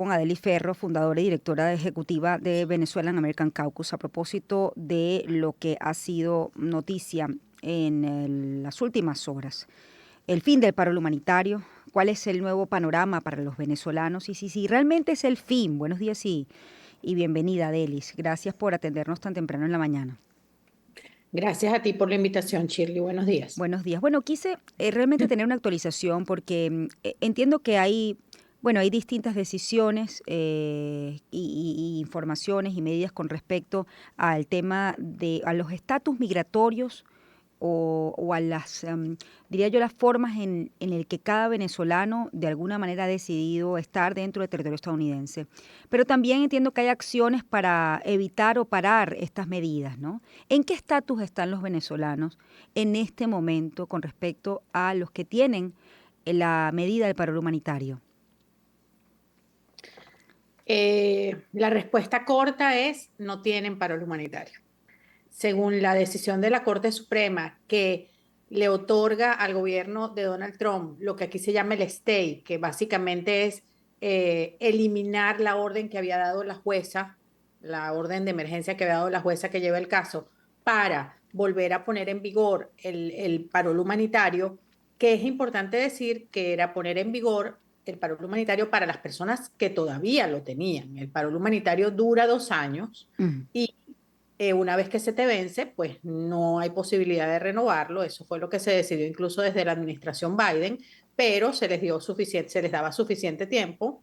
con Adely Ferro, fundadora y directora ejecutiva de Venezuelan American Caucus, a propósito de lo que ha sido noticia en las últimas horas. El fin del paro humanitario, cuál es el nuevo panorama para los venezolanos y si realmente es el fin. Buenos días y bienvenida, Adelis. Gracias por atendernos tan temprano en la mañana. Gracias a ti por la invitación, Shirley. Buenos días. Buenos días. Bueno, quise realmente tener una actualización porque entiendo que hay, bueno, hay distintas decisiones y informaciones y medidas con respecto al tema a los estatus migratorios o a las, diría yo, las formas en el que cada venezolano de alguna manera ha decidido estar dentro del territorio estadounidense. Pero también entiendo que hay acciones para evitar o parar estas medidas, ¿no? ¿En qué estatus están los venezolanos en este momento con respecto a los que tienen la medida del paro humanitario? La respuesta corta es no tienen paro humanitario. Según la decisión de la Corte Suprema que le otorga al gobierno de Donald Trump lo que aquí se llama el stay, que básicamente es eliminar la orden que había dado la jueza, la orden de emergencia que había dado la jueza que lleva el caso, para volver a poner en vigor el paro humanitario, que es importante decir que era poner en vigor el paro humanitario para las personas que todavía lo tenían. El paro humanitario dura 2 años Mm. y una vez que se te vence, pues no hay posibilidad de renovarlo. Eso fue lo que se decidió incluso desde la administración Biden, pero se les daba suficiente tiempo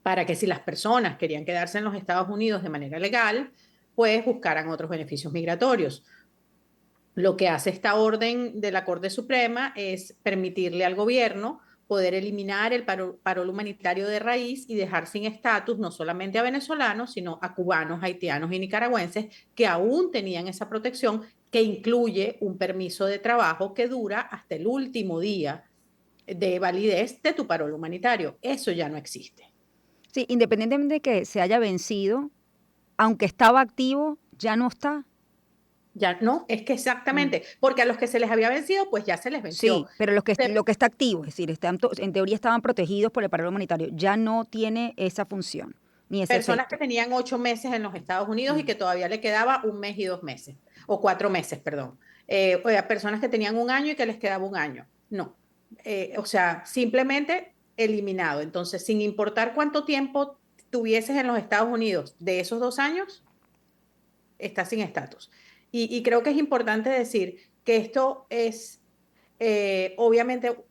para que si las personas querían quedarse en los Estados Unidos de manera legal, pues buscaran otros beneficios migratorios. Lo que hace esta orden de la Corte Suprema es permitirle al gobierno poder eliminar el paro humanitario de raíz y dejar sin estatus no solamente a venezolanos, sino a cubanos, haitianos y nicaragüenses que aún tenían esa protección, que incluye un permiso de trabajo que dura hasta el último día de validez de tu paro humanitario. Eso ya no existe. Sí, independientemente de que se haya vencido, aunque estaba activo, ya no está. Ya no, es que Mm. exactamente, porque a los que se les había vencido, pues ya se les venció. Sí, pero lo que está activo, es decir, en teoría estaban protegidos por el paro humanitario, ya no tiene esa función ni ese Personas que efecto. tenían 8 meses en los Estados Unidos y Mm. que todavía le quedaba 1 mes y 2 meses, o 4 meses, perdón. O personas que tenían 1 año y que les quedaba 1 año. No. O sea, simplemente eliminado. Entonces, sin importar cuánto tiempo tuvieses en los Estados Unidos de esos 2 años, estás sin estatus. Y creo que es importante decir que esto es obviamente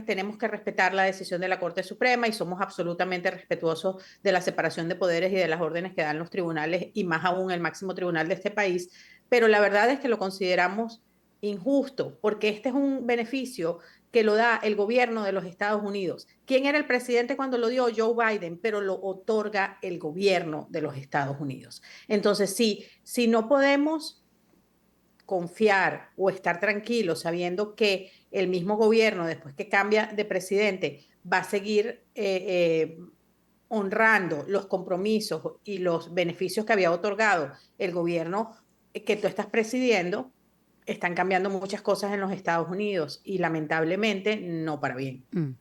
tenemos que respetar la decisión de la Corte Suprema y somos absolutamente respetuosos de la separación de poderes y de las órdenes que dan los tribunales y más aún el máximo tribunal de este país, pero la verdad es que lo consideramos injusto porque este es un beneficio que lo da el gobierno de los Estados Unidos. ¿Quién era el presidente cuando lo dio? Joe Biden, pero lo otorga el gobierno de los Estados Unidos. Entonces, sí, si no podemos confiar o estar tranquilo sabiendo que el mismo gobierno, después que cambia de presidente, va a seguir honrando los compromisos y los beneficios que había otorgado el gobierno que tú estás presidiendo, están cambiando muchas cosas en los Estados Unidos y lamentablemente no para bien. Mm.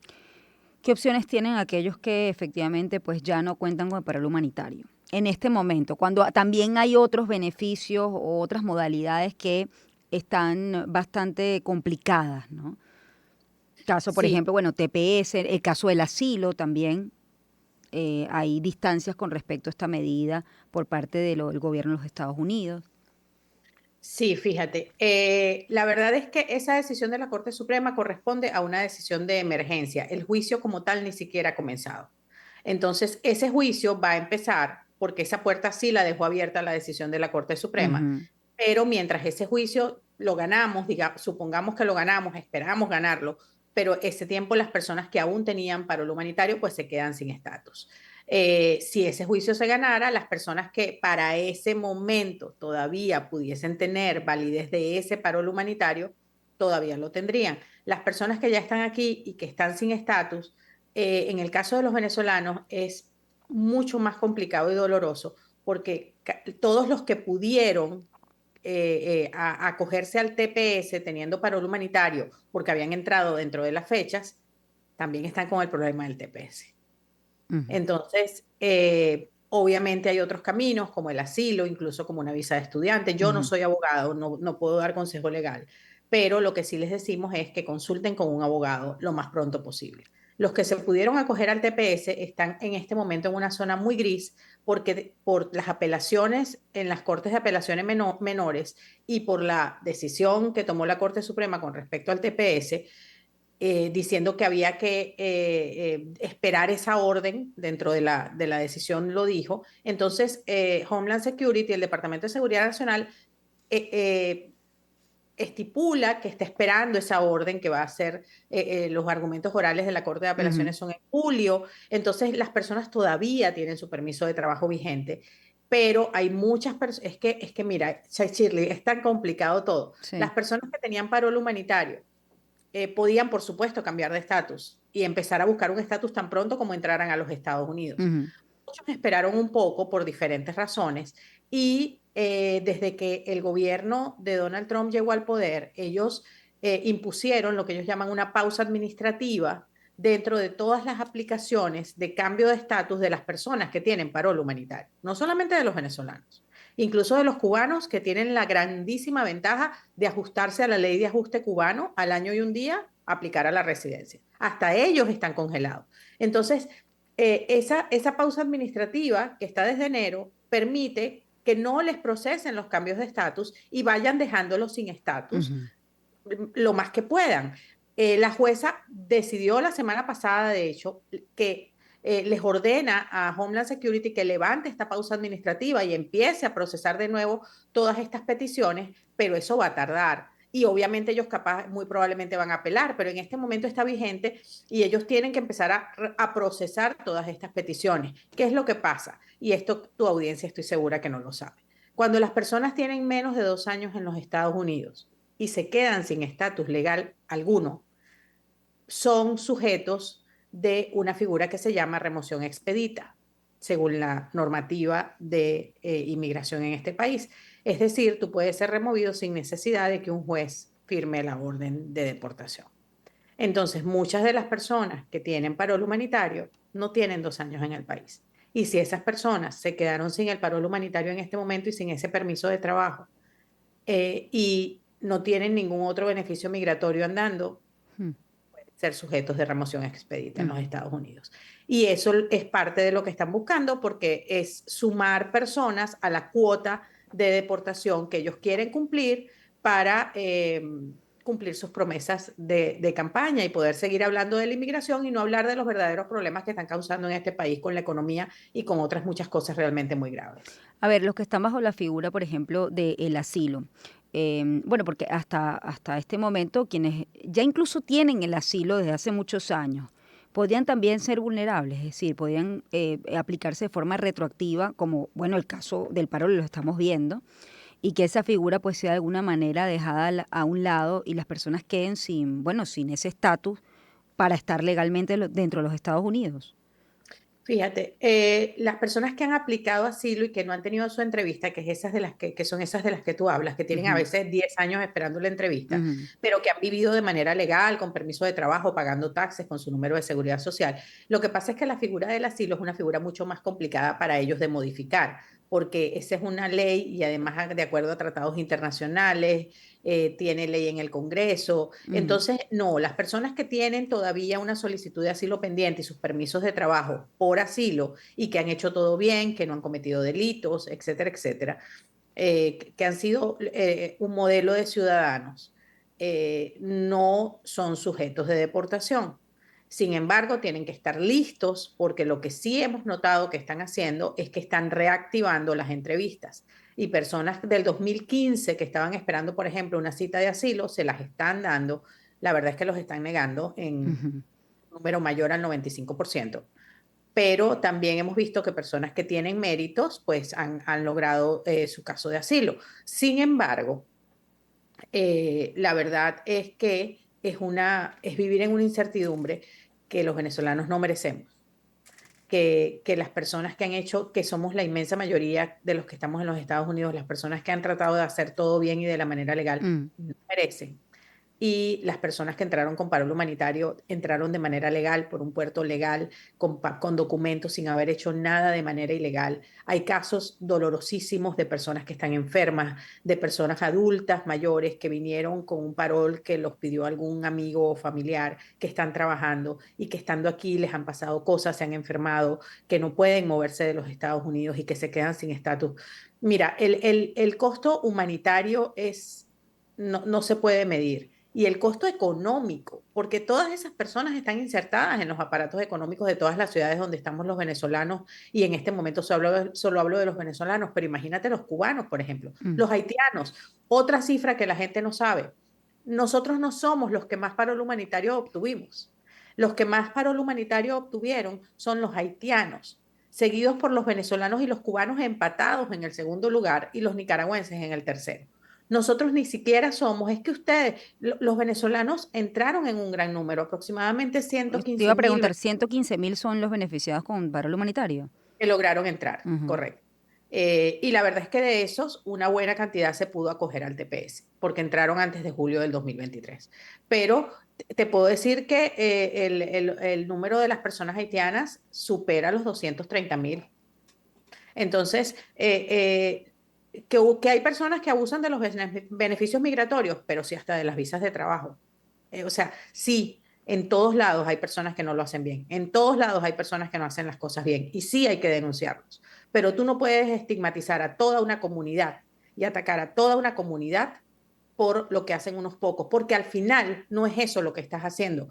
¿Qué opciones tienen aquellos que efectivamente pues ya no cuentan con el paro humanitario? En este momento, cuando también hay otros beneficios o otras modalidades que están bastante complicadas, ¿no? Caso, por Sí, ejemplo, bueno, TPS, el caso del asilo también, hay distancias con respecto a esta medida por parte del gobierno de los Estados Unidos. sí, fíjate, la verdad es que esa decisión de la Corte Suprema corresponde a una decisión de emergencia. El juicio como tal ni siquiera ha comenzado. Entonces, ese juicio va a empezar porque esa puerta sí la dejó abierta la decisión de la Corte Suprema, Ujú. pero mientras ese juicio lo ganamos, supongamos que lo ganamos, esperamos ganarlo, pero ese tiempo las personas que aún tenían paro humanitario pues se quedan sin estatus. Si ese juicio se ganara, las personas que para ese momento todavía pudiesen tener validez de ese paro humanitario, todavía lo tendrían. Las personas que ya están aquí y que están sin estatus, en el caso de los venezolanos es mucho más complicado y doloroso porque todos los que pudieron acogerse al TPS teniendo paro humanitario porque habían entrado dentro de las fechas, también están con el problema del TPS. Ujú, Entonces, obviamente hay otros caminos como el asilo, incluso como una visa de estudiante. Yo no ujú. soy abogado, no puedo dar consejo legal, pero lo que sí les decimos es que consulten con un abogado lo más pronto posible. Los que se pudieron acoger al TPS están en este momento en una zona muy gris porque por las apelaciones en las Cortes de Apelaciones menores y por la decisión que tomó la Corte Suprema con respecto al TPS, diciendo que había que esperar esa orden dentro de la decisión, lo dijo. Entonces, Homeland Security, el Departamento de Seguridad Nacional, eh, eh, estipula que está esperando esa orden que va a ser, los argumentos orales de la Corte de Ujú. Apelaciones son en julio, entonces las personas todavía tienen su permiso de trabajo vigente, pero hay muchas personas, es que mira, Shirley, es tan complicado todo. Las Sí. personas que tenían parol humanitario podían, por supuesto, cambiar de estatus y empezar a buscar un estatus tan pronto como entraran a los Estados Unidos. Ujú, Muchos esperaron un poco por diferentes razones y desde que el gobierno de Donald Trump llegó al poder, ellos impusieron lo que ellos llaman una pausa administrativa dentro de todas las aplicaciones de cambio de estatus de las personas que tienen parol humanitario, no solamente de los venezolanos, incluso de los cubanos que tienen la grandísima ventaja de ajustarse a la ley de ajuste cubano al año y un día, aplicar a la residencia. Hasta ellos están congelados. Entonces, esa pausa administrativa que está desde enero permite que no les procesen los cambios de estatus y vayan dejándolos sin estatus ujú. lo más que puedan. La jueza decidió la semana pasada, de hecho, que les ordena a Homeland Security que levante esta pausa administrativa y empiece a procesar de nuevo todas estas peticiones, pero eso va a tardar. Y obviamente ellos capaz, muy probablemente van a apelar, pero en este momento está vigente y ellos tienen que empezar a procesar todas estas peticiones. ¿Qué es lo que pasa? Y esto tu audiencia estoy segura que no lo sabe. Cuando las personas tienen menos de 2 años en los Estados Unidos y se quedan sin estatus legal alguno, son sujetos de una figura que se llama remoción expedita, según la normativa de inmigración en este país. Es decir, tú puedes ser removido sin necesidad de que un juez firme la orden de deportación. Entonces, muchas de las personas que tienen parol humanitario no tienen 2 años en el país. Y si esas personas se quedaron sin el parol humanitario en este momento y sin ese permiso de trabajo, y no tienen ningún otro beneficio migratorio andando, Mm, ser sujetos de remoción expedita en los ujú. Estados Unidos. Y eso es parte de lo que están buscando porque es sumar personas a la cuota de deportación que ellos quieren cumplir para cumplir sus promesas de campaña y poder seguir hablando de la inmigración y no hablar de los verdaderos problemas que están causando en este país con la economía y con otras muchas cosas realmente muy graves. A ver, los que están bajo la figura, por ejemplo, del asilo. Bueno, porque hasta este momento, quienes ya incluso tienen el asilo desde hace muchos años, podían también ser vulnerables, es decir, podían aplicarse de forma retroactiva, como, bueno, el caso del paro lo estamos viendo, y que esa figura pues sea de alguna manera dejada a un lado y las personas queden sin, bueno, sin ese estatus para estar legalmente dentro de los Estados Unidos. Fíjate, las personas que han aplicado asilo y que no han tenido su entrevista, que es esas de las que son esas de las que tú hablas, que tienen a Ujú, veces 10 años esperando la entrevista, ujú, pero que han vivido de manera legal, con permiso de trabajo, pagando taxes, con su número de seguridad social. Lo que pasa es que la figura del asilo es una figura mucho más complicada para ellos de modificar, porque esa es una ley y además de acuerdo a tratados internacionales, tiene ley en el Congreso. ujú, Entonces, no, las personas que tienen todavía una solicitud de asilo pendiente y sus permisos de trabajo por asilo y que han hecho todo bien, que no han cometido delitos, etcétera, etcétera, que han sido un modelo de ciudadanos, no son sujetos de deportación. Sin embargo, tienen que estar listos porque lo que sí hemos notado que están haciendo es que están reactivando las entrevistas y personas del 2015 que estaban esperando, por ejemplo, una cita de asilo, se las están dando. La verdad es que los están negando en ujú. un número mayor al 95%. Pero también hemos visto que personas que tienen méritos, pues han logrado su caso de asilo. Sin embargo, la verdad es que es vivir en una incertidumbre que los venezolanos no merecemos. Que las personas que han hecho, que somos la inmensa mayoría de los que estamos en los Estados Unidos, las personas que han tratado de hacer todo bien y de la manera legal, Mm. no merecen. y las personas que entraron con parol humanitario entraron de manera legal por un puerto legal, con documentos, sin haber hecho nada de manera ilegal. Hay casos dolorosísimos de personas que están enfermas, de personas adultas mayores que vinieron con un parol que los pidió algún amigo o familiar, que están trabajando y que estando aquí les han pasado cosas, se han enfermado, que no pueden moverse de los Estados Unidos y que se quedan sin estatus. Mira, el costo humanitario no se puede medir. Y el costo económico, porque todas esas personas están insertadas en los aparatos económicos de todas las ciudades donde estamos los venezolanos, y en este momento solo hablo de los venezolanos, pero imagínate los cubanos, por ejemplo, Mm. los haitianos, otra cifra que la gente no sabe. Nosotros no somos los que más parol humanitario obtuvimos. Los que más parol humanitario obtuvieron son los haitianos, seguidos por los venezolanos y los cubanos empatados en el segundo lugar y los nicaragüenses en el tercero. Nosotros ni siquiera somos, es que ustedes, los venezolanos entraron en un gran número, aproximadamente Te iba 115 a mil preguntar, 115.000 son los beneficiados con parol humanitario. que lograron entrar, Ujú. correcto. Y la verdad es que de esos, una buena cantidad se pudo acoger al TPS, porque entraron antes de julio del 2023. Pero te puedo decir que el número de las personas haitianas supera los 230.000. Entonces, que hay personas que abusan de los beneficios migratorios, pero sí hasta de las visas de trabajo. O sea, sí, en todos lados hay personas que no lo hacen bien, en todos lados hay personas que no hacen las cosas bien y sí hay que denunciarlos, pero tú no puedes estigmatizar a toda una comunidad y atacar a toda una comunidad por lo que hacen unos pocos, porque al final no es eso lo que estás haciendo.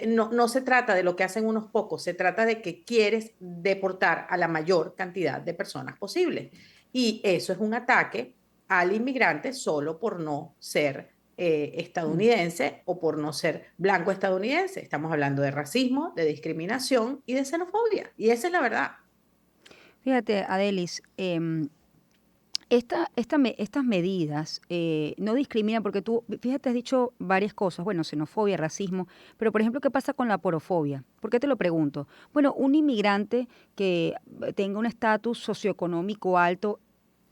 No se trata de lo que hacen unos pocos, se trata de que quieres deportar a la mayor cantidad de personas posible. Y eso es un ataque al inmigrante solo por no ser Mm. estadounidense o por no ser blanco estadounidense. Estamos hablando de racismo, de discriminación y de xenofobia. Y esa es la verdad. Fíjate, Adelis, estas medidas no discriminan porque tú, fíjate, has dicho varias cosas, bueno, xenofobia, racismo, pero por ejemplo, ¿qué pasa con la porofobia? ¿Por qué te lo pregunto? Bueno, un inmigrante que tenga un estatus socioeconómico alto,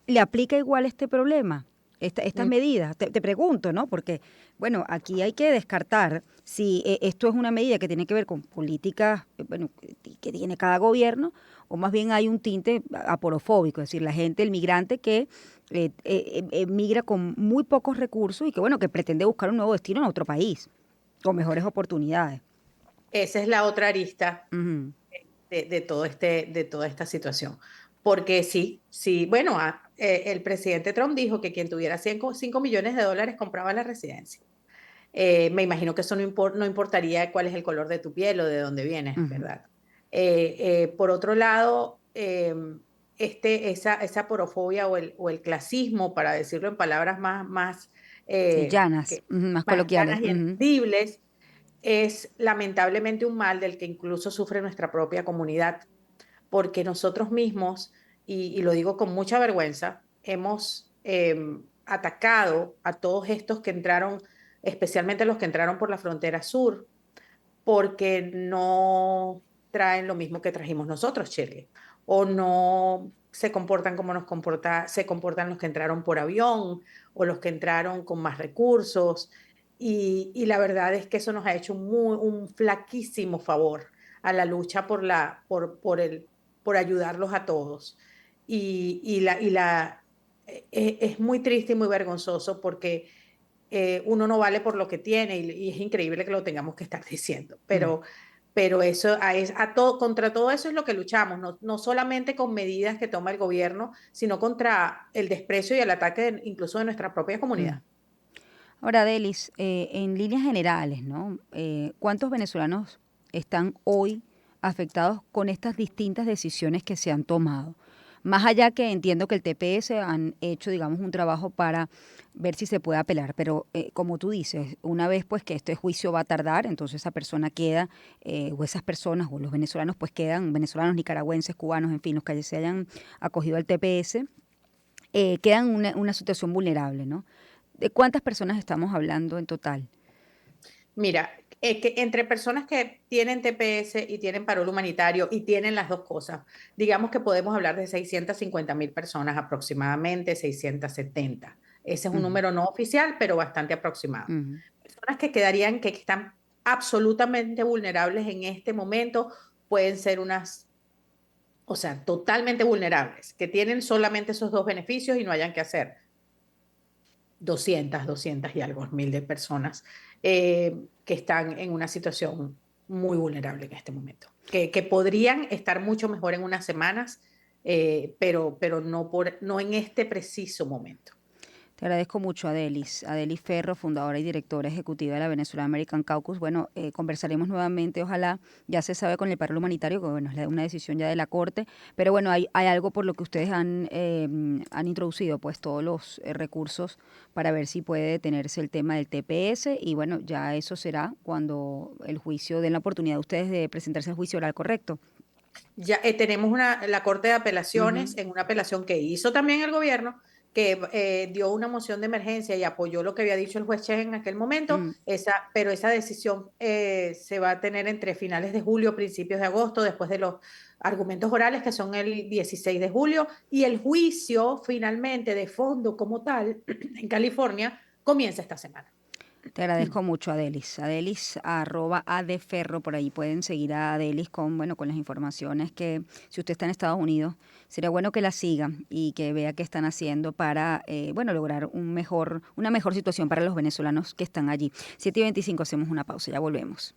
¿le aplica igual este problema? Estas No, medidas, te pregunto, ¿no? Porque, bueno, aquí hay que descartar si esto es una medida que tiene que ver con políticas, bueno, que tiene cada gobierno, o más bien hay un tinte aporofóbico, es decir, la gente, el migrante que migra con muy pocos recursos y que, bueno, que pretende buscar un nuevo destino en otro país, con mejores oportunidades. esa es la otra arista Ujú. de toda esta situación. Porque sí, sí, bueno, el presidente Trump dijo que quien tuviera 5 millones de dólares compraba la residencia. Me imagino que eso no importaría cuál es el color de tu piel o de dónde vienes, Ujú. ¿verdad? Por otro lado, esa porofobia o el clasismo, para decirlo en palabras más, Sí, llanas, ujú, más más coloquiales. llanas y Ujú. entendibles, es lamentablemente un mal del que incluso sufre nuestra propia comunidad, porque nosotros mismos, y lo digo con mucha vergüenza, hemos atacado a todos estos que entraron, especialmente los que entraron por la frontera sur, porque no traen lo mismo que trajimos nosotros, Shirley, o no se comportan como se comportan los que entraron por avión o los que entraron con más recursos. Y la verdad es que eso nos ha hecho un flaquísimo favor a la lucha por ayudarlos a todos. Es muy triste y muy vergonzoso porque uno no vale por lo que tiene y es increíble que lo tengamos que estar diciendo, Mm. pero eso contra todo eso es lo que luchamos, no solamente con medidas que toma el gobierno, sino contra el desprecio y el ataque incluso de nuestra propia Mm. comunidad. Ahora, Delis, en líneas generales, ¿no? ¿Cuántos venezolanos están hoy afectados con estas distintas decisiones que se han tomado? Más allá que entiendo que el TPS han hecho, digamos, un trabajo para ver si se puede apelar, pero como tú dices, una vez pues que este juicio va a tardar, entonces esa persona queda, o esas personas, o los venezolanos pues quedan, venezolanos, nicaragüenses, cubanos, en fin, los que se hayan acogido al TPS, quedan en una situación vulnerable, ¿no? ¿De cuántas personas estamos hablando en total? Mira, que entre personas que tienen TPS y tienen parol humanitario y tienen las dos cosas, digamos que podemos hablar de 650.000 personas aproximadamente, 670. Ese es un Ujú, número no oficial, pero bastante aproximado. ujú. personas que quedarían, que están absolutamente vulnerables en este momento, pueden ser unas, o sea, totalmente vulnerables, que tienen solamente esos dos beneficios y no hayan que hacer 200 y algo mil de personas que están en una situación muy vulnerable en este momento, que podrían estar mucho mejor en unas semanas, pero no, no en este preciso momento. Te agradezco mucho, Adelis. Adelis Ferro, fundadora y directora ejecutiva de la Venezuela American Caucus. Bueno, conversaremos nuevamente, ojalá. Ya se sabe con el paro humanitario, que bueno, es una decisión ya de la Corte, pero bueno, hay algo por lo que ustedes han introducido, pues todos los recursos para ver si puede detenerse el tema del TPS y bueno, ya eso será cuando el juicio den la oportunidad a ustedes de presentarse al juicio oral, ¿correcto? Ya tenemos la Corte de Apelaciones Ujú. en una apelación que hizo también el gobierno, que dio una moción de emergencia y apoyó lo que había dicho el juez Chen en aquel momento, Mm. pero esa decisión se va a tener entre finales de julio, principios de agosto, después de los argumentos orales, que son el 16 de julio, y el juicio finalmente de fondo como tal en California comienza esta semana. Te agradezco mucho, Adelis. Adelis, arroba adeferro, por ahí pueden seguir a Adelis con, bueno, con las informaciones que, si usted está en Estados Unidos, sería bueno que la siga y que vea qué están haciendo para, bueno, lograr una mejor situación para los venezolanos que están allí. 7:25, hacemos una pausa, ya volvemos.